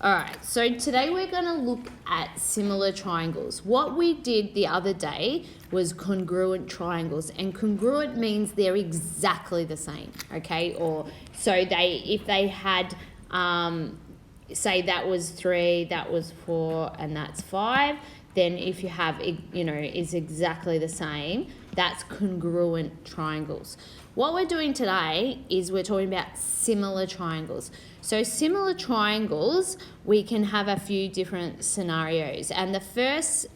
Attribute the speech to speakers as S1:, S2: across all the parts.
S1: Alright, so today we're going to look at similar triangles. What we did the other day was congruent triangles, and congruent means they're exactly the same, okay? Or so if they had, say that was 3, that was 4, and that's 5, then if you have, is exactly the same, that's congruent triangles. What we're doing today is we're talking about similar triangles. So similar triangles, we can have a few different scenarios. And the first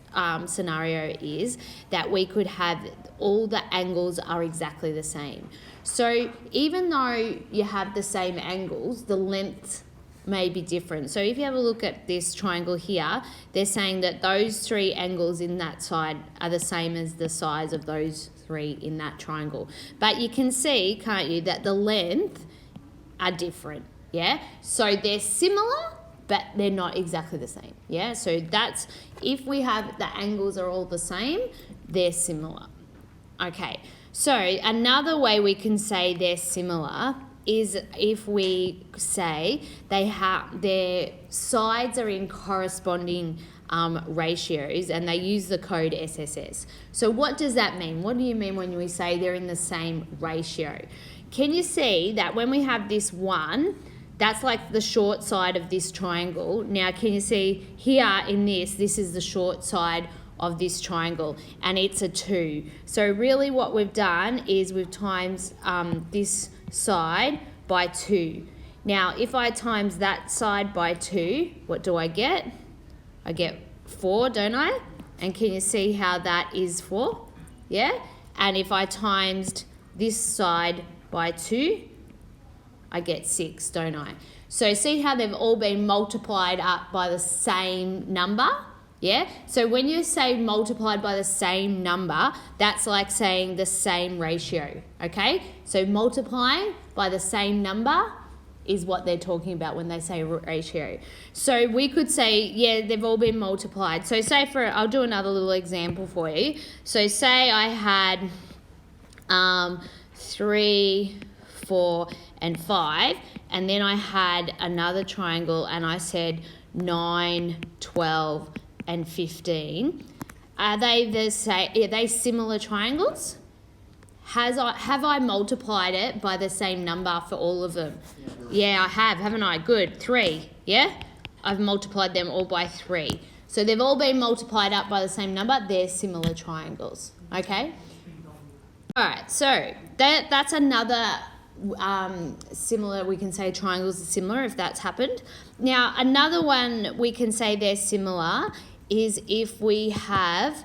S1: scenario is that we could have all the angles are exactly the same. So even though you have the same angles, the length may be different. So if you have a look at this triangle here, they're saying that those 3 angles in that side are the same as the size of those 3 in that triangle. But you can see, can't you, that the length are different, yeah? So they're similar, but they're not exactly the same, yeah? So that's, if we have the angles are all the same, they're similar. Okay, so another way we can say they're similar is if we say their sides are in corresponding ratios, and they use the code SSS. So what does that mean? What do you mean when we say they're in the same ratio? Can you see that when we have this 1, that's like the short side of this triangle. Now can you see here in this is the short side of this triangle, and it's a 2. So really what we've done is we've times this side by 2. Now if I times that side by 2, what do I get? I get 4, don't I? And can you see how that is 4? Yeah? And if I times this side by 2, I get 6, don't I? So see how they've all been multiplied up by the same number? Yeah? So when you say multiplied by the same number, that's like saying the same ratio, okay? So multiplying by the same number is what they're talking about when they say ratio. So we could say, yeah, they've all been multiplied. So say I'll do another little example for you. So say I had 3, 4, and 5, and then I had another triangle and I said 9, 12, and 15. Are they similar triangles? Have I multiplied it by the same number for all of them? Yeah, I have, haven't I? Good. 3, yeah? I've multiplied them all by 3. So they've all been multiplied up by the same number. They're similar triangles, okay? All right, so that's another similar, we can say triangles are similar if that's happened. Now, another one we can say they're similar is if we have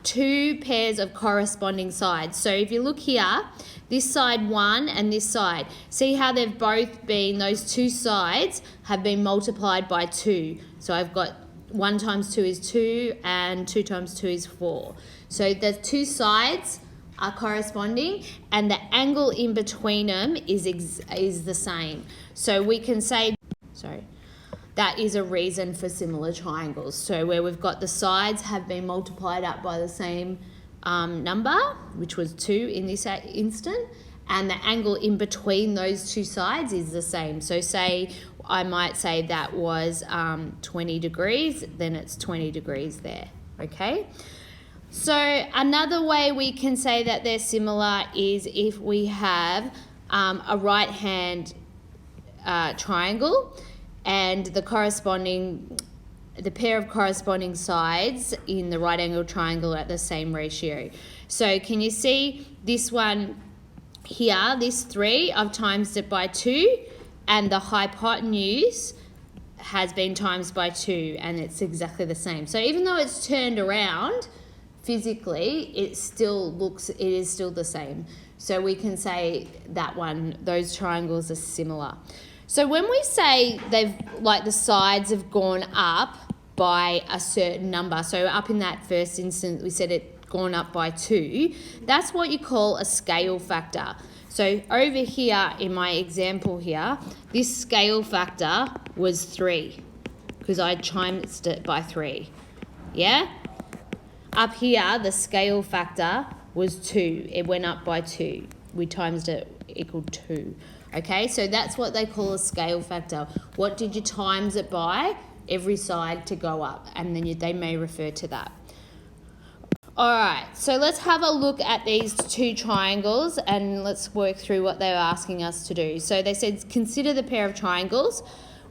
S1: 2 pairs of corresponding sides. So if you look here, this side 1 and this side, see how they've both been, those 2 sides have been multiplied by 2. So I've got 1 times 2 is 2 and 2 times 2 is 4. So the 2 sides are corresponding, and the angle in between them is the same. So we can say, that is a reason for similar triangles. So where we've got the sides have been multiplied up by the same number, which was 2 in this instant, and the angle in between those 2 sides is the same. So say, I might say that was 20 degrees, then it's 20 degrees there, okay? So another way we can say that they're similar is if we have a right-hand triangle, and the pair of corresponding sides in the right angle triangle are at the same ratio. So can you see this one here, this 3, I've times it by 2, and the hypotenuse has been times by 2, and it's exactly the same. So even though it's turned around, physically, it is still the same. So we can say that those triangles are similar. So when we say the sides have gone up by a certain number, so up in that first instance we said it gone up by 2, that's what you call a scale factor. So over here in my example here, this scale factor was 3 because I times it by 3, yeah? Up here the scale factor was 2, it went up by 2. We times it equaled 2. Okay, so that's what they call a scale factor. What did you times it by? Every side to go up, and then they may refer to that. All right, so let's have a look at these two triangles and let's work through what they were asking us to do. So they said consider the pair of triangles,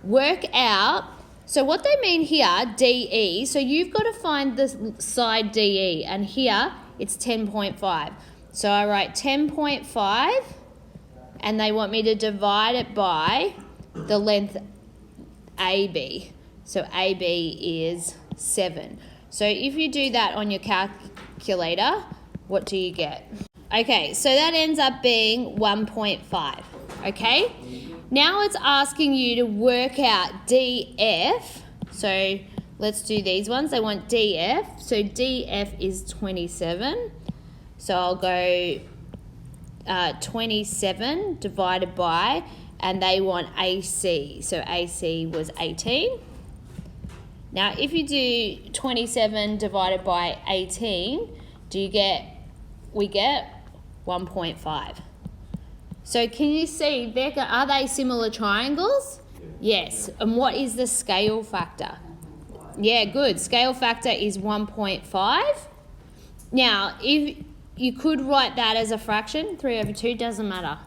S1: work out, so what they mean here, DE, so you've got to find the side DE, and here it's 10.5. So I write 10.5, and they want me to divide it by the length AB. So AB is 7. So if you do that on your calculator, what do you get? Okay, so that ends up being 1.5, okay? Now it's asking you to work out DF. So let's do these ones. They want DF. So DF is 27. So I'll go 27 divided by, and they want AC. So AC was 18. Now, if you do 27 divided by 18, we get 1.5. So can you see, are they similar triangles? Yes. And what is the scale factor? Yeah, good. Scale factor is 1.5. Now, if you could write that as a fraction, 3/2, doesn't matter.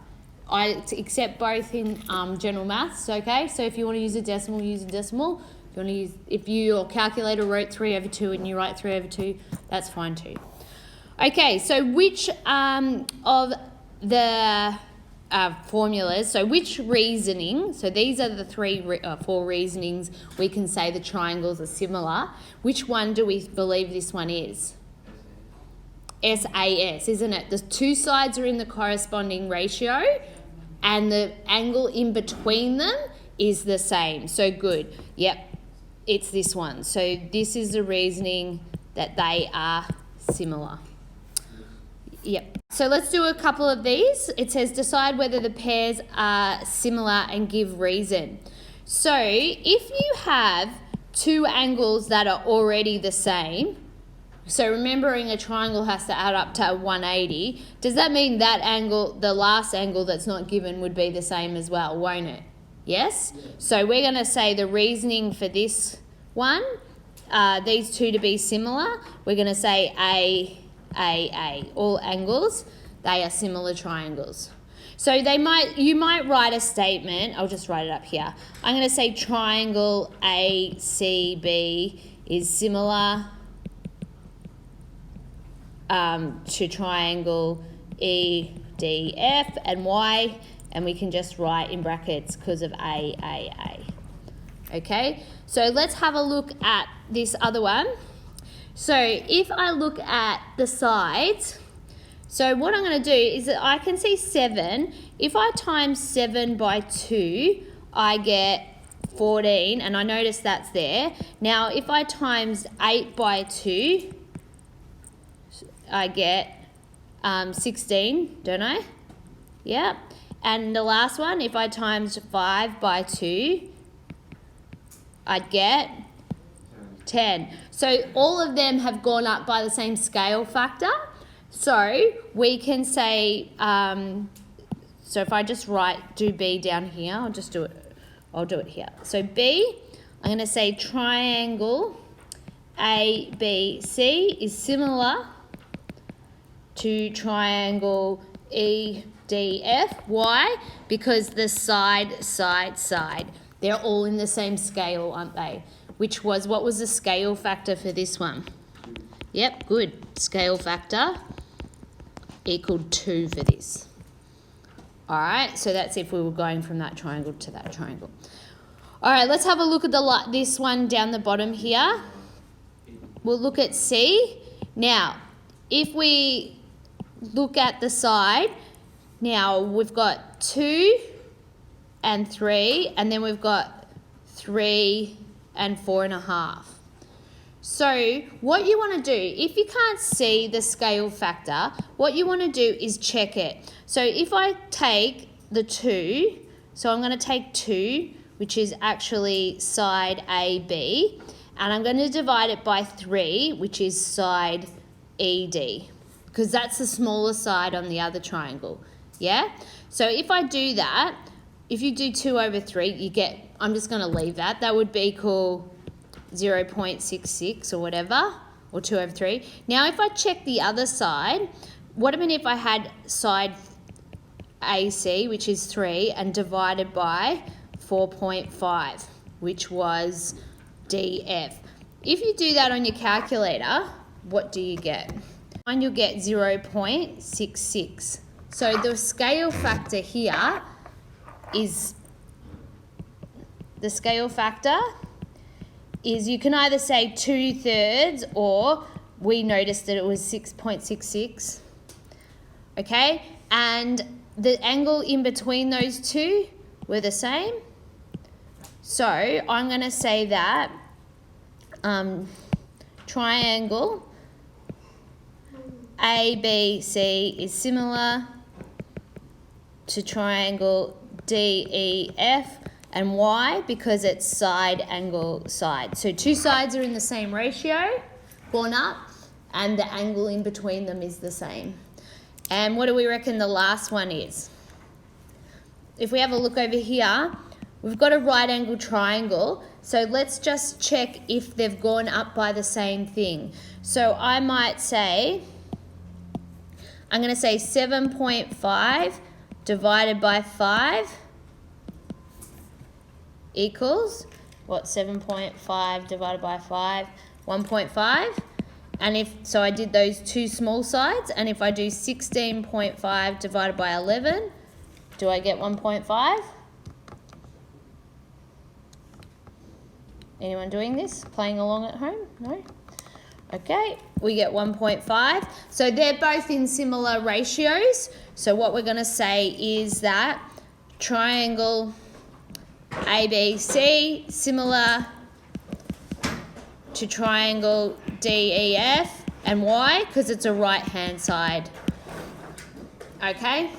S1: I accept both in general maths, okay? So if you want to use a decimal, use a decimal. If your calculator wrote 3/2 and you write 3/2, that's fine too. Okay, so which of the formulas, so which reasoning, so these are the four reasonings we can say the triangles are similar. Which one do we believe this one is? SAS, isn't it? The two sides are in the corresponding ratio and the angle in between them is the same. So good. Yep. It's this one. So this is the reasoning that they are similar. Yep. So let's do a couple of these. It says decide whether the pairs are similar and give reason. So if you have two angles that are already the same, so remembering a triangle has to add up to 180, does that mean that angle, the last angle that's not given, would be the same as well, won't it? Yes? So we're going to say the reasoning for this one, these two to be similar, we're going to say A. All angles, they are similar triangles. So you might write a statement, I'll just write it up here. I'm going to say triangle ACB is similar to triangle EDF and Y, and we can just write in brackets because of A. Okay, so let's have a look at this other one. So if I look at the sides, so what I'm going to do is that I can see 7. If I times 7 by 2, I get 14, and I notice that's there. Now, if I times 8 by 2, I get 16, don't I? Yep. And the last one, if I times 5 by 2, I'd get 10. So all of them have gone up by the same scale factor. So we can say, so if I just do B down here, I'll do it here. So B, I'm going to say triangle ABC is similar to triangle EDF. Why? Because the side. They're all in the same scale, aren't they? What was the scale factor for this one? Yep, good. Scale factor equaled 2 for this. All right, so that's if we were going from that triangle to that triangle. All right, let's have a look at this one down the bottom here. We'll look at C. Now, if we look at the side, now we've got 2 and 3, and then we've got 3 and 4.5. So what you want to do, if you can't see the scale factor, what you want to do is check it. So if I take the 2, so I'm going to take 2, which is actually side AB, and I'm going to divide it by 3, which is side ED, because that's the smaller side on the other triangle. Yeah? So if I do that, if you do 2 over 3, you get, I'm just going to leave that. That would equal 0.66 or whatever, or 2 over 3. Now if I check the other side, what about if I had side AC, which is 3, and divided by 4.5, which was DF. If you do that on your calculator, what do you get? And you'll get 0.66. So the scale factor here is, you can either say 2/3 or we noticed that it was 6.66. Okay, and the angle in between those two were the same. So I'm going to say that triangle ABC is similar to triangle DEF. And why? Because it's side angle side. So two sides are in the same ratio, born up, and the angle in between them is the same. And what do we reckon the last one is? If we have a look over here, we've got a right angle triangle. So let's just check if they've gone up by the same thing. So I might say, I'm going to say 7.5 divided by 5 equals, what, 7.5 divided by 5? 1.5. And so I did those two small sides, and if I do 16.5 divided by 11, do I get 1.5? Anyone doing this? Playing along at home? No? Okay, we get 1.5. So they're both in similar ratios. So what we're going to say is that triangle ABC similar to triangle DEF. And why? Because it's a right-hand side. Okay?